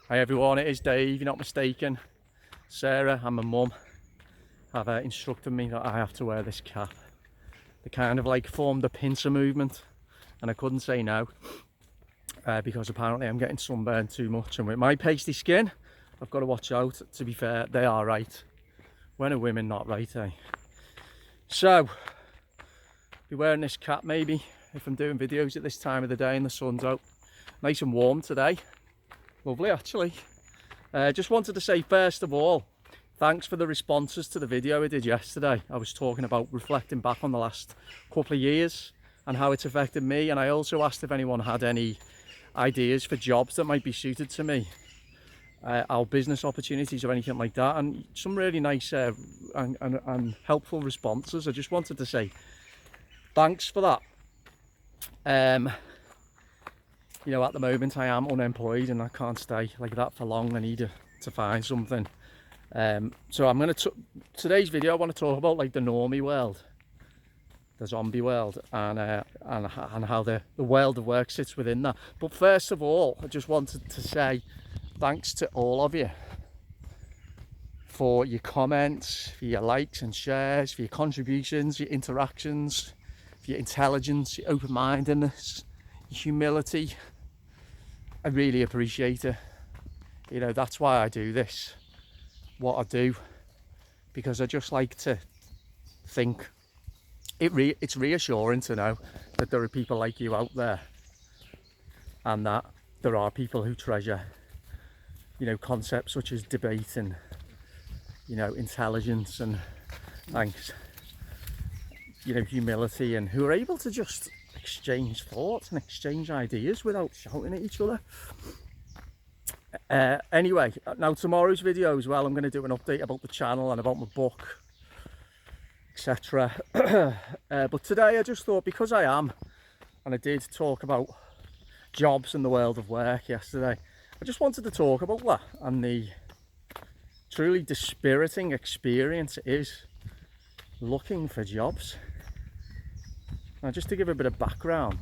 Hi everyone, it is Dave, you're not mistaken. Sarah and my mum have instructed me that I have to wear this cap. They kind of like formed a pincer movement and I couldn't say no because apparently I'm getting sunburned too much, and with my pasty skin I've got to watch out. To be fair, they are right. When are women not right, eh? So, be wearing this cap maybe if I'm doing videos at this time of the day and the sun's out. Nice and warm today. Lovely actually. Just wanted to say first of all, thanks for the responses to the video I did yesterday. I was talking about reflecting back on the last couple of years and how it's affected me, and I also asked if anyone had any ideas for jobs that might be suited to me, our business opportunities or anything like that, and some really nice and helpful responses. I just wanted to say thanks for that. You know, at the moment I am unemployed and I can't stay like that for long. I need to find something. So I'm going to, today's video I want to talk about like the normie world, the zombie world, and how the world of work sits within that. But first of all, I just wanted to say thanks to all of you for your comments, for your likes and shares, for your contributions, your interactions, for your intelligence, your open-mindedness, your humility. I really appreciate it. You know, that's why I do this, what I do, because I just like to think it's reassuring to know that there are people like you out there, and that there are people who treasure, you know, concepts such as debate and, you know, intelligence and thanks, you know, humility, and who are able to just exchange thoughts and exchange ideas without shouting at each other. Anyway, now tomorrow's video as well, I'm going to do an update about the channel and about my book, etc. But today I just thought, because I am, and I did talk about jobs in the world of work yesterday, I just wanted to talk about that and the truly dispiriting experience it is looking for jobs. Now, just to give a bit of background,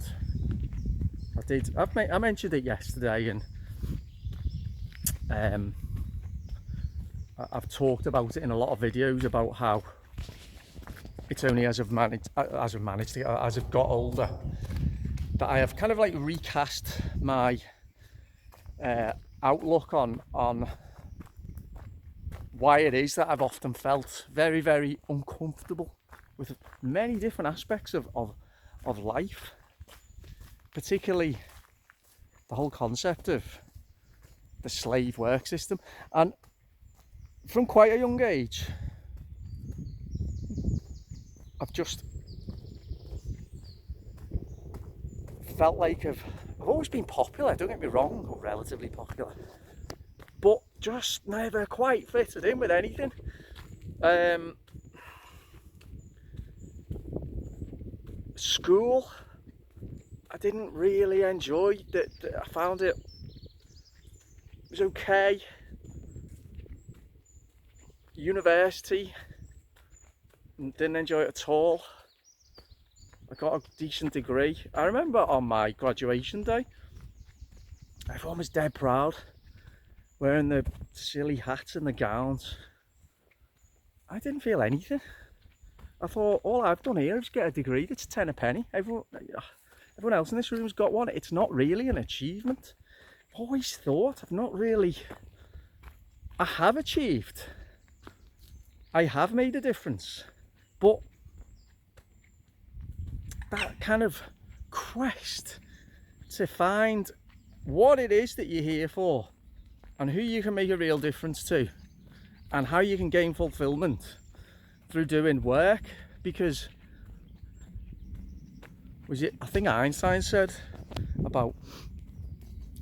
I mentioned it yesterday, and I've talked about it in a lot of videos about how it's only as I've got older that I have kind of like recast my outlook on why it is that I've often felt very, very uncomfortable with many different aspects of life, particularly the whole concept of the slave work system. And from quite a young age, I've just felt like I've always been popular, don't get me wrong, or relatively popular, but just never quite fitted in with anything. School, I didn't really enjoy that. I found it was okay. University, didn't enjoy it at all. I got a decent degree. I remember on my graduation day, everyone was dead proud, wearing the silly hats and the gowns. I didn't feel anything. I thought, all I've done here is get a degree that's 10 a penny. Everyone else in this room's got one. It's not really an achievement. I've always thought I have achieved. I have made a difference. But that kind of quest to find what it is that you're here for and who you can make a real difference to and how you can gain fulfillment through doing work, because I think Einstein said about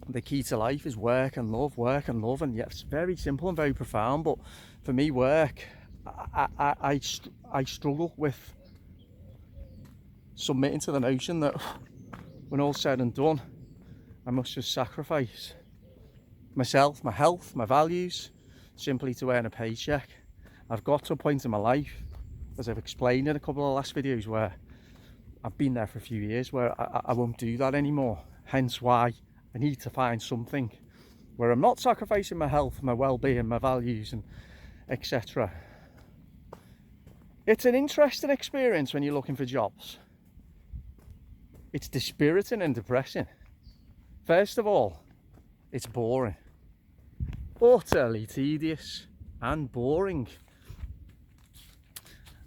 the key to life is work and love, and yeah, it's very simple and very profound, but for me, work, I struggle with submitting to the notion that when all's said and done, I must just sacrifice myself, my health, my values, simply to earn a paycheck. I've got to a point in my life, as I've explained in a couple of last videos, where I've been there for a few years, where I won't do that anymore. Hence why I need to find something where I'm not sacrificing my health, my well-being, my values, and etc. It's an interesting experience when you're looking for jobs. It's dispiriting and depressing. First of all, it's boring. Utterly tedious and boring.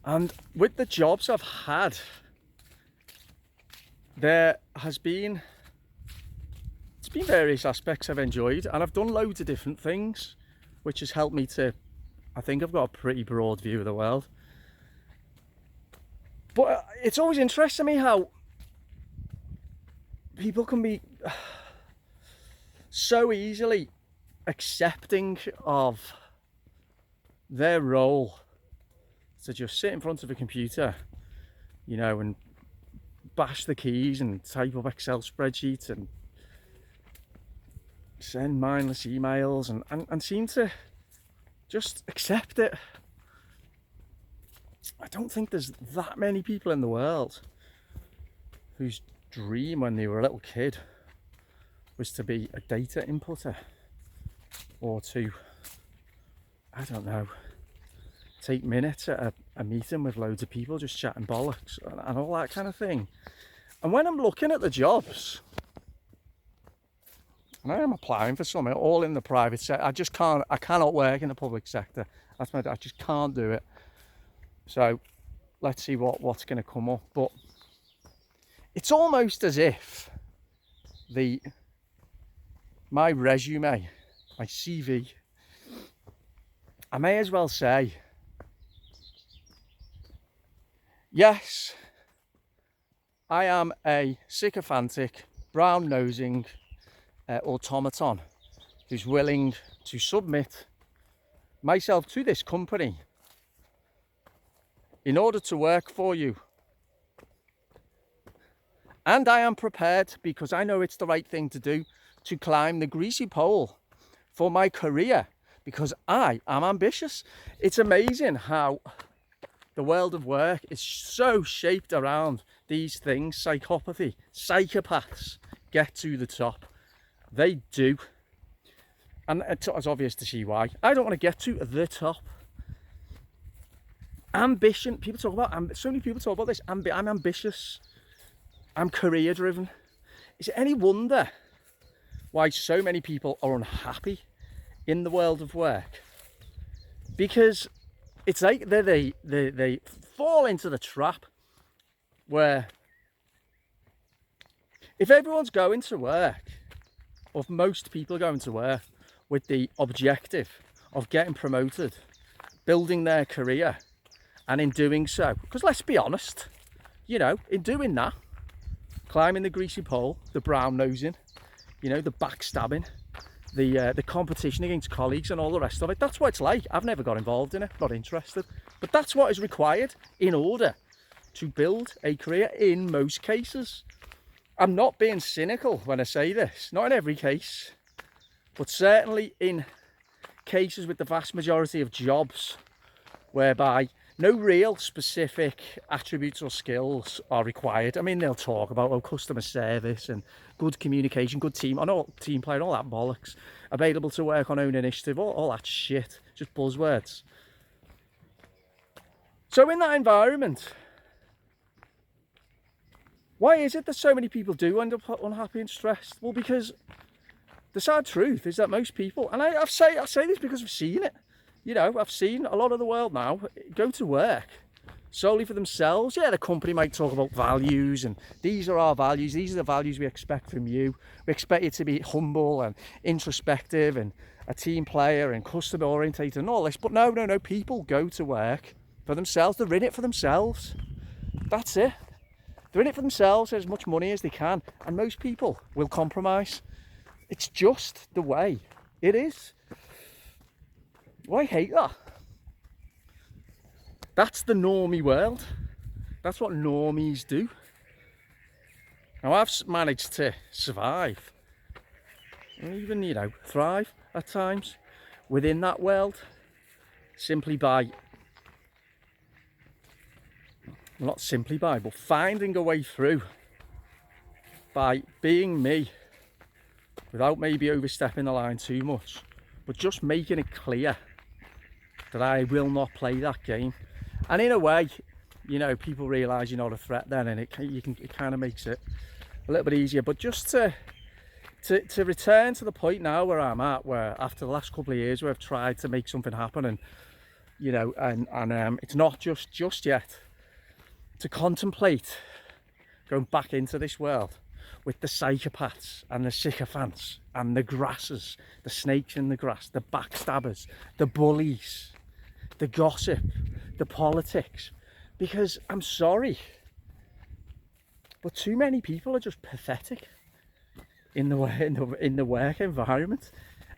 And with the jobs I've had, it's been various aspects I've enjoyed, and I've done loads of different things, which has helped me to, I think I've got a pretty broad view of the world. But it's always interested me how people can be so easily accepting of their role to just sit in front of a computer, you know, and bash the keys and type up Excel spreadsheets and send mindless emails and seem to just accept it. I don't think there's that many people in the world whose dream when they were a little kid was to be a data inputter or to, I don't know, take minutes at a meeting with loads of people just chatting bollocks and all that kind of thing. And when I'm looking at the jobs, and I am applying for something all in the private sector, I cannot work in the public sector. I just can't do it. So let's see what's going to come up. But it's almost as if my resume, my CV, I may as well say, yes, I am a sycophantic, brown-nosing automaton who's willing to submit myself to this company in order to work for you. And I am prepared, because I know it's the right thing to do, to climb the greasy pole for my career, because I am ambitious. It's amazing how the world of work is so shaped around these things. Psychopathy, psychopaths get to the top. They do. And it's obvious to see why. I don't want to get to the top. Ambition, people talk about, so many people talk about this. I'm ambitious. I'm career driven. Is it any wonder why so many people are unhappy in the world of work? Because it's like they fall into the trap where if everyone's going to work, or if most people are going to work with the objective of getting promoted, building their career, and in doing so, because let's be honest, you know, in doing that, climbing the greasy pole, the brown nosing, you know, the backstabbing, the competition against colleagues and all the rest of it, that's what it's like. I've never got involved in it, not interested, but that's what is required in order to build a career in most cases. I'm not being cynical when I say this, not in every case, but certainly in cases with the vast majority of jobs whereby no real specific attributes or skills are required. I mean, they'll talk about customer service and good communication, good team, I know team play and all that bollocks, available to work on own initiative, all that shit, just buzzwords. So in that environment, why is it that so many people do end up unhappy and stressed? Well, because the sad truth is that most people, and I say this because I've seen it, you know, I've seen a lot of the world now go to work solely for themselves. Yeah, the company might talk about values, and these are our values, these are the values we expect from you. We expect you to be humble and introspective and a team player and customer orientated and all this. But no, people go to work for themselves. They're in it for themselves. That's it. They're in it for themselves, as much money as they can, and most people will compromise. It's just the way it is. Well, I hate that. That's the normie world. That's what normies do. Now, I've managed to survive and even, you know, thrive at times within that world simply by, not simply by, but finding a way through by being me without maybe overstepping the line too much, but just making it clear that I will not play that game. And in a way, you know, people realise you're not a threat then, and it kind of makes it a little bit easier. But just to return to the point now where I'm at, where after the last couple of years where I've tried to make something happen, and you know, and it's not just yet, to contemplate going back into this world with the psychopaths and the sycophants and the grassers, the snakes in the grass, the backstabbers, the bullies, the gossip, the politics. Because I'm sorry, but too many people are just pathetic in the work environment.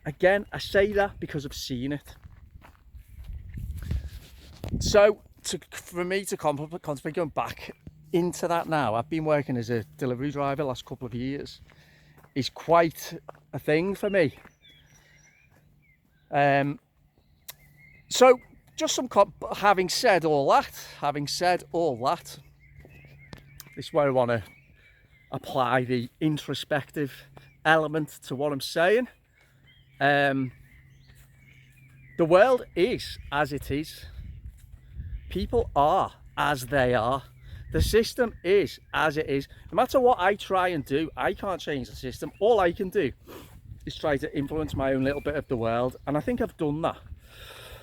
Again, I say that because I've seen it. So for me to contemplate going back into that now, I've been working as a delivery driver the last couple of years, is quite a thing for me. So just having said all that, this is where I want to apply the introspective element to what I'm saying. The world is as it is. People are as they are. The system is as it is. No matter what I try and do, I can't change the system. All I can do is try to influence my own little bit of the world, and I think I've done that.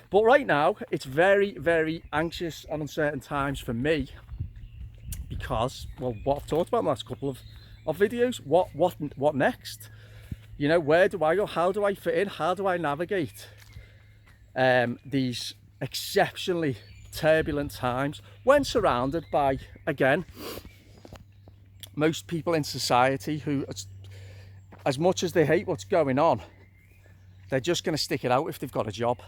But right now, it's very, very anxious and uncertain times for me because, well, what I've talked about in the last couple of videos, what next? You know, where do I go? How do I fit in? How do I navigate these exceptionally turbulent times when surrounded by, again, most people in society who, as much as they hate what's going on, they're just going to stick it out if they've got a job,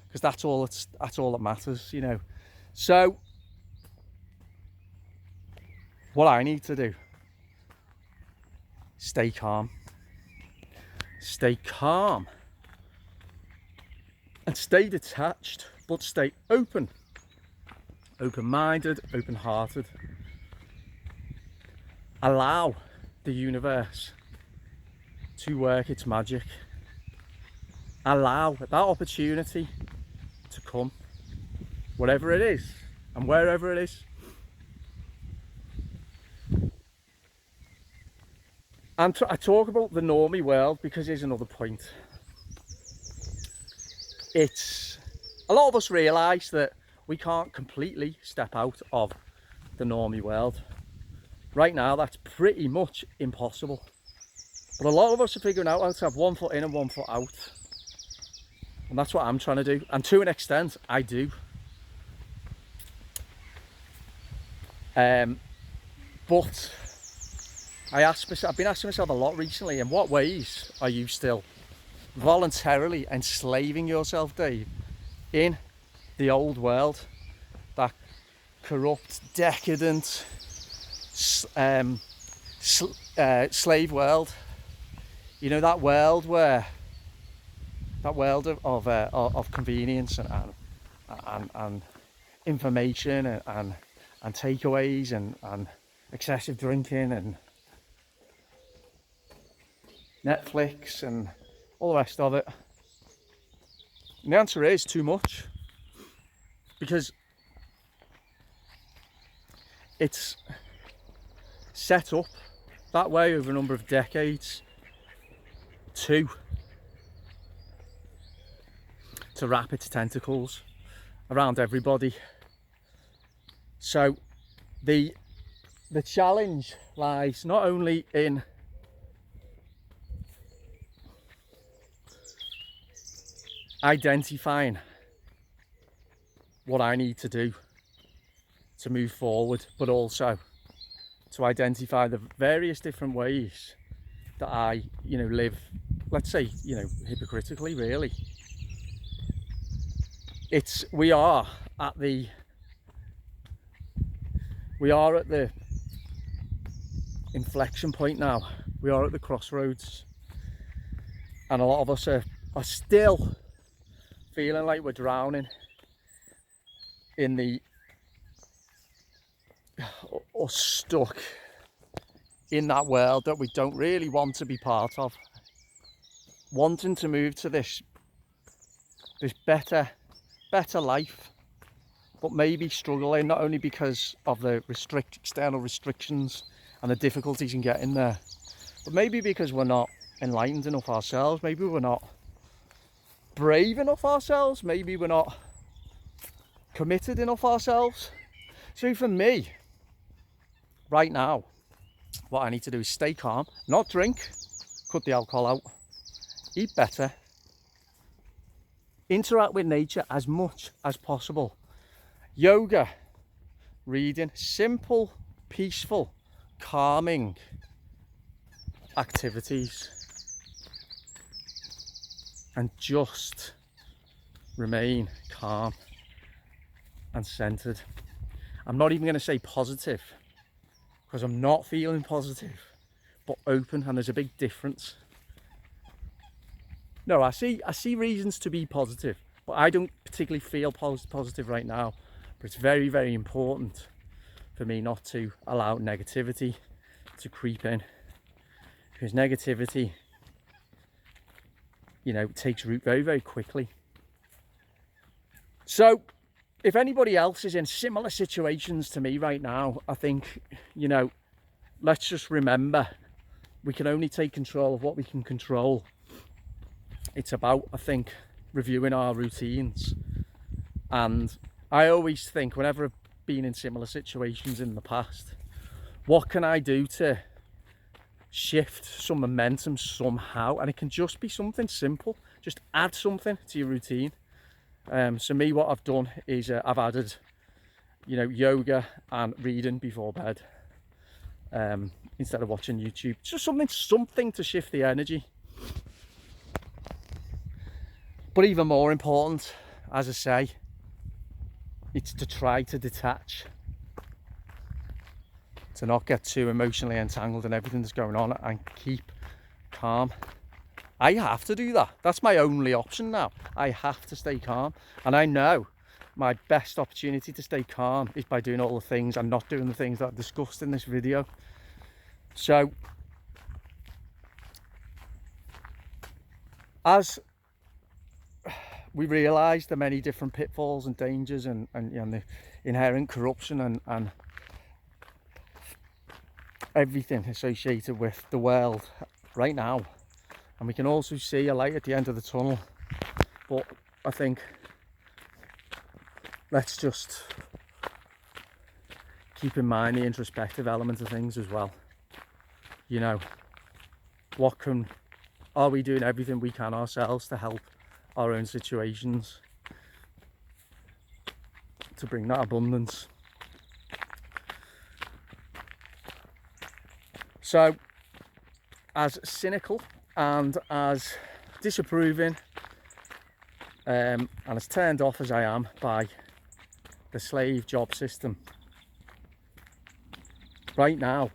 because that's all that matters, you know. So what I need to do, stay calm and stay detached, but stay open-minded, open-hearted. Allow the universe to work its magic. Allow that opportunity to come, whatever it is and wherever it is. And I talk about the Normie world because here's another point. It's a lot of us realise that we can't completely step out of the Normie world. Right now, that's pretty much impossible. But a lot of us are figuring out how to have one foot in and one foot out. And that's what I'm trying to do. And to an extent, I do. But I've been asking myself a lot recently, in what ways are you still voluntarily enslaving yourself, Dave, in the old world, that corrupt, decadent, slave world? You know, that world of convenience and information and takeaways and excessive drinking and Netflix and all the rest of it. And the answer is too much, because it's set up that way over a number of decades to wrap its tentacles around everybody. So the challenge lies not only in identifying what I need to do to move forward, but also to identify the various different ways that I, live, let's say, hypocritically, really. We are at the inflection point now. We are at the crossroads, and a lot of us are still feeling like we're drowning or stuck in that world that we don't really want to be part of. wanting to move to this better life, but maybe struggling, not only because of the external restrictions and the difficulties in getting there, but maybe because we're not enlightened enough ourselves, maybe we're not brave enough ourselves, maybe we're not committed enough ourselves. So for me, right now, what I need to do is stay calm, not drink, cut the alcohol out, eat better, interact with nature as much as possible. Yoga, reading, simple, peaceful, calming activities, and just remain calm and centered. I'm not even going to say positive, because I'm not feeling positive, but open, and there's a big difference. No, I see reasons to be positive, but I don't particularly feel positive right now. But it's very, very important for me not to allow negativity to creep in, because negativity, you know, takes root very, very quickly. So if anybody else is in similar situations to me right now, I think, you know, let's just remember we can only take control of what we can control. It's about, I think, reviewing our routines. And I always think, whenever I've been in similar situations in the past, what can I do to shift some momentum somehow? And it can just be something simple. Just add something to your routine. So me, what I've done is I've added, you know, yoga and reading before bed, instead of watching YouTube. Just something to shift the energy. But even more important, as I say, it's to try to detach, to not get too emotionally entangled in everything that's going on, and keep calm. I have to do that. That's my only option now. I have to stay calm. And I know my best opportunity to stay calm is by doing all the things and not doing the things that I've discussed in this video. So as we realise the many different pitfalls and dangers and the inherent corruption and everything associated with the world right now, and we can also see a light at the end of the tunnel, but I think let's just keep in mind the introspective element of things as well. You know, are we doing everything we can ourselves to help our own situations, to bring that abundance? So as cynical and as disapproving and as turned off as I am by the slave job system right now,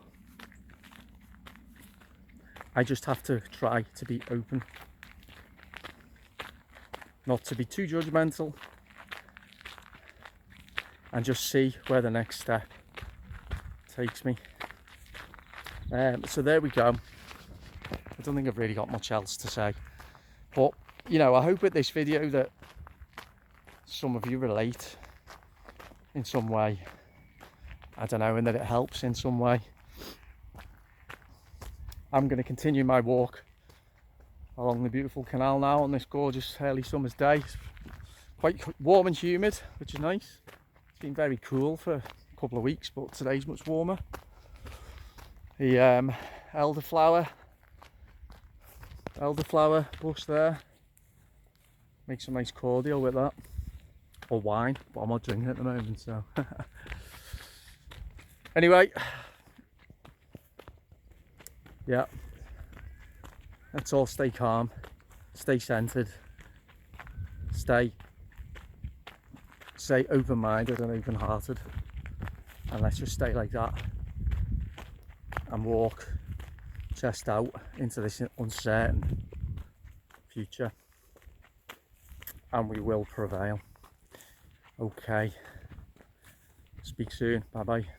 I just have to try to be open, not to be too judgmental, and just see where the next step takes me. So there we go. I don't think I've really got much else to say, but you know, I hope with this video that some of you relate in some way, I don't know, and that it helps in some way. I'm going to continue my walk along the beautiful canal now on this gorgeous early summer's day. It's quite warm and humid, which is nice. It's been very cool for a couple of weeks, but today's much warmer. The elderflower bush there, make some nice cordial with that, or wine, but I'm not drinking at the moment, so anyway, yeah, let's all stay calm, stay centered, stay open-minded and open-hearted, and let's just stay like that and walk chest out into this uncertain future, and we will prevail. Okay, speak soon, bye bye.